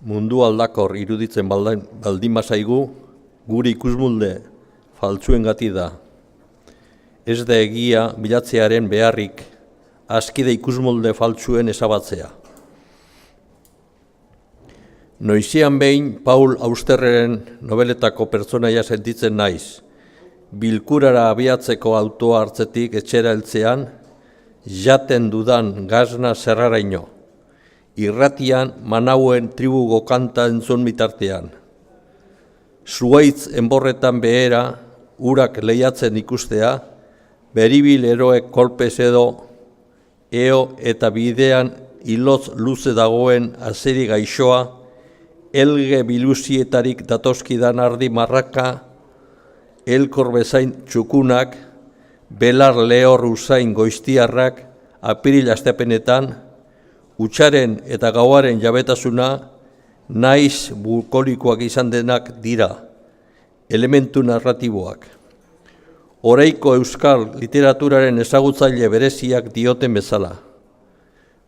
Mundu aldakor iruditzen baldin bazaigu, gure ikusmolde faltsuengati da. Ez da egia bilatzearen beharrik, askide ikusmolde faltsuen ezabatzea. Noizean behin Paul Austerreren nobeletako pertsonaia sentitzen naiz. Bilkurara abiatzeko autoa hartzetik etxera heltzean, jaten dudan gazna zerraraino. Irratian Manauen tribugo kanta entzun bitartean. Zuhaitz enborretan behera, urak lehiatzen ikustea, beribil eroek kolpez edo, eo eta bidean ilotz luze dagoen azeri gaixoa, elge biluzietarik datozkidan ardi marraka, elkor bezain txukunak, belar lehor usain goiztiarrak, apiril astepenetan, hutsaren eta gauaren jabetasuna, naiz bukolikoak izan denak dira, elementu narratiboak. Oraiko euskal literaturaren ezagutzaile bereziak dioten bezala.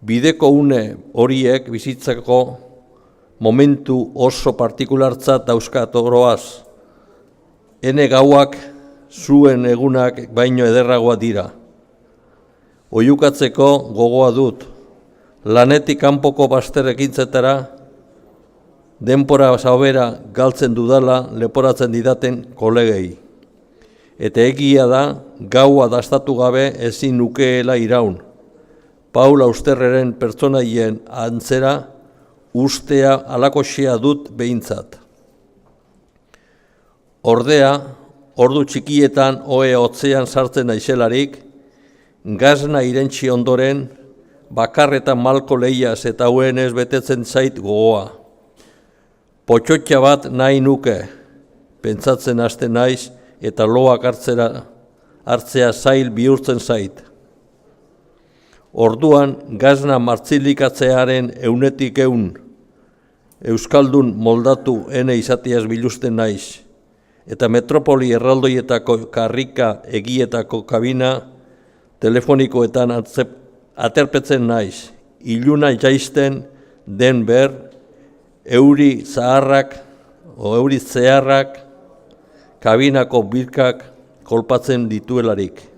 Bideko une horiek bizitzako momentu oso partikulartzat dauzkat oroaz. Ene gauak zuen egunak baino ederragoa dira. Oihukatzeko gogoa dut. Lanetik kanpoko bazter ekintzetara, denbora zabera galtzen dudala leporatzen didaten kolegei. Eta egia da, gaua dastatu gabe ezin nukeela iraun. Paul Austerreren pertsonaien antzera, ustea alakoxea dut behintzat. Ordea, ordu txikietan ohe hotzean sartzen naizelarik, gazna irentsi ondoren, bakarretan malko lehiaz eta hauen ez betetzen zait gogoa. Potxotxa bat nahi nuke, pentsatzen hasten naiz eta loak hartzea zail bihurtzen zait. Orduan gazna martzilikatzearen eunetik eun, euskaldun moldatu ene izatiaz bilusten naiz, eta metropoli erraldoietako karrika egietako kabina telefonikoetan aterpetzen naiz, iluna jaisten den ber, euri zeharrak, kabinako birkak kolpatzen dituelarik.